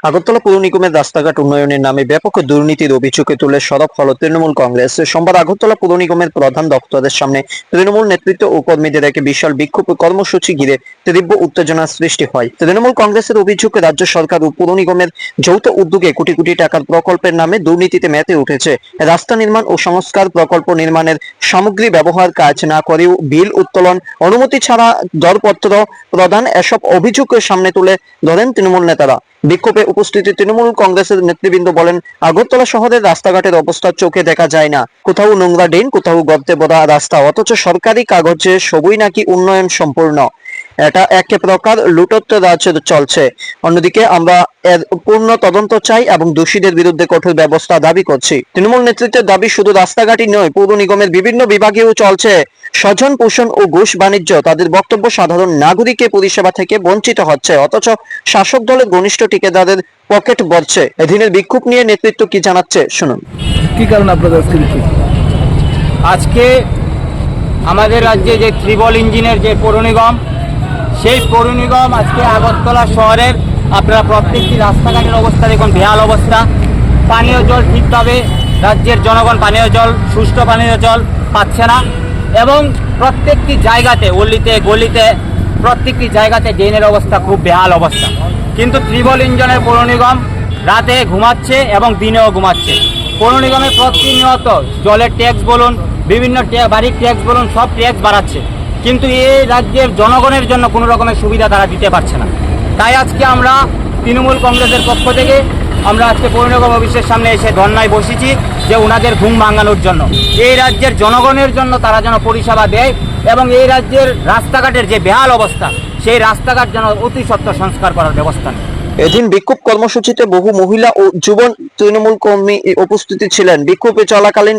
আগরতলা পৌর নিগমের রাস্তাঘাট উন্নয়নের নামে ব্যাপক দুর্নীতির অভিযোগে তুলে সরব হল তৃণমূল কংগ্রেস। সোমবার আগরতলা পৌর নিগমের প্রধান দপ্তরের সামনে তৃণমূল নেতৃত্ব ও কর্মীদের এক বিশাল বিক্ষোভ কর্মসূচি ঘিরে তীব্র উত্তেজনার সৃষ্টি হয়। তৃণমূল কংগ্রেসের অভিযোগ, রাজ্য সরকার ও পৌর নিগমের যৌথ উদ্যোগে কোটি কোটি টাকার প্রকল্পের নামে দুর্নীতিতে মেতে উঠেছে। রাস্তা নির্মাণ ও সংস্কার প্রকল্প নির্মাণের সামগ্রী ব্যবহার কাজ না করেও বিল উত্তোলন, অনুমতি ছাড়া দরপত্র প্রদান, এসব অভিযোগ সামনে তুলে ধরেন তৃণমূল নেতারা। বিক্ষোভে উপস্থিত তৃণমূল কংগ্রেসের নেতৃবৃন্দ বলেন, আগরতলা শহরের রাস্তাঘাটের অবস্থা চোখে দেখা যায় না। কোথাও নোংরা ড্রেন, কোথাও গর্তে ভরা রাস্তা, অথচ সরকারি কাগজে সবই নাকি উন্নয়ন সম্পূর্ণ। এটা এক প্রকার লুটত্ব রাজ চলছে। অন্যদিকে আমরা এর পূর্ণ তদন্ত চাই এবং দোষীদের বিরুদ্ধে কঠোর ব্যবস্থা দাবি করছি। তৃণমূল নেতৃত্বের দাবি, শুধু রাস্তাঘাটই নয়, পৌর নিগমের বিভিন্ন বিভাগেও চলছে স্বজন পোষণ ও ঘুষ বাণিজ্য। তাদের বক্তব্য, সাধারণ নাগরিকের পরিষেবা থেকে বঞ্চিত হচ্ছে, অথচ শাসক দলের ঘনিষ্ঠ ঠিকাদারদের পকেট ভরছে। এদিনের বিক্ষোভ নিয়ে নেতৃত্ব কি জানাচ্ছে শুনুন। কি কারণ আপনাদের বিক্ষোভ? আজকে আমাদের রাজ্যে যে ত্রিবল ইঞ্জিনের যে পৌর নিগম, সেই পৌর নিগম আজকে আগরতলা শহরের আপনারা প্রত্যেকটি রাস্তাঘাটের অবস্থা দেখুন, বেহাল অবস্থা। পানীয় জল ঠিকভাবে রাজ্যের জনগণ পানীয় জল, সুষ্ঠু পানীয় জল পাচ্ছে না, এবং প্রত্যেকটি জায়গাতে অলিতে গলিতে প্রত্যেকটি জায়গাতে ড্রেনের অবস্থা খুব বেহাল অবস্থা। কিন্তু ত্রিবল ইঞ্জিনের পৌর নিগম রাতে ঘুমাচ্ছে এবং দিনেও ঘুমাচ্ছে। পৌর নিগমে প্রতিনিয়ত জলের ট্যাক্স বলুন, বিভিন্ন বাড়ির ট্যাক্স বলুন, সব ট্যাক্স বাড়াচ্ছে, কিন্তু এই রাজ্যের জনগণের জন্য কোনো রকমের সুবিধা তারা দিতে পারছে না। তাই আজকে আমরা তৃণমূল কংগ্রেসের পক্ষ থেকে আমরা আজকে পৌর নিগম অফিসের সামনে এসে ধর্নায় বসেছি, যে ওনাদের ঘুম ভাঙানোর জন্য, এই রাজ্যের জনগণের জন্য তারা যেন পরিষেবা দেয়, এবং এই রাজ্যের রাস্তাঘাটের যে বেহাল অবস্থা, সেই রাস্তাঘাট যেন অতি সত্বর সংস্কার করার ব্যবস্থা নেয়। এদিন বিক্ষোভ কর্মসূচিতে বহু মহিলা ও যুব তৃণমূল কর্মী উপস্থিত ছিলেন। বিক্ষোভে চলাকালীন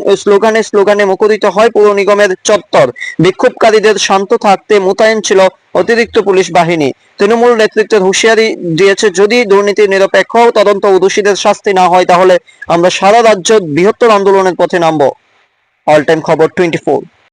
স্লোগানে মুখরিত হয় পৌর নিগমের চত্বর। বিক্ষোভকারীদের শান্ত থাকতে মোতায়েন ছিল অতিরিক্ত পুলিশ বাহিনী। তৃণমূল নেতৃত্বের হুঁশিয়ারি দিয়েছে, যদি দুর্নীতির নিরপেক্ষ তদন্ত ও দোষীদের শাস্তি না হয়, তাহলে আমরা সারা রাজ্য বৃহত্তর আন্দোলনের পথে নামব। অল টাইম খবর 24।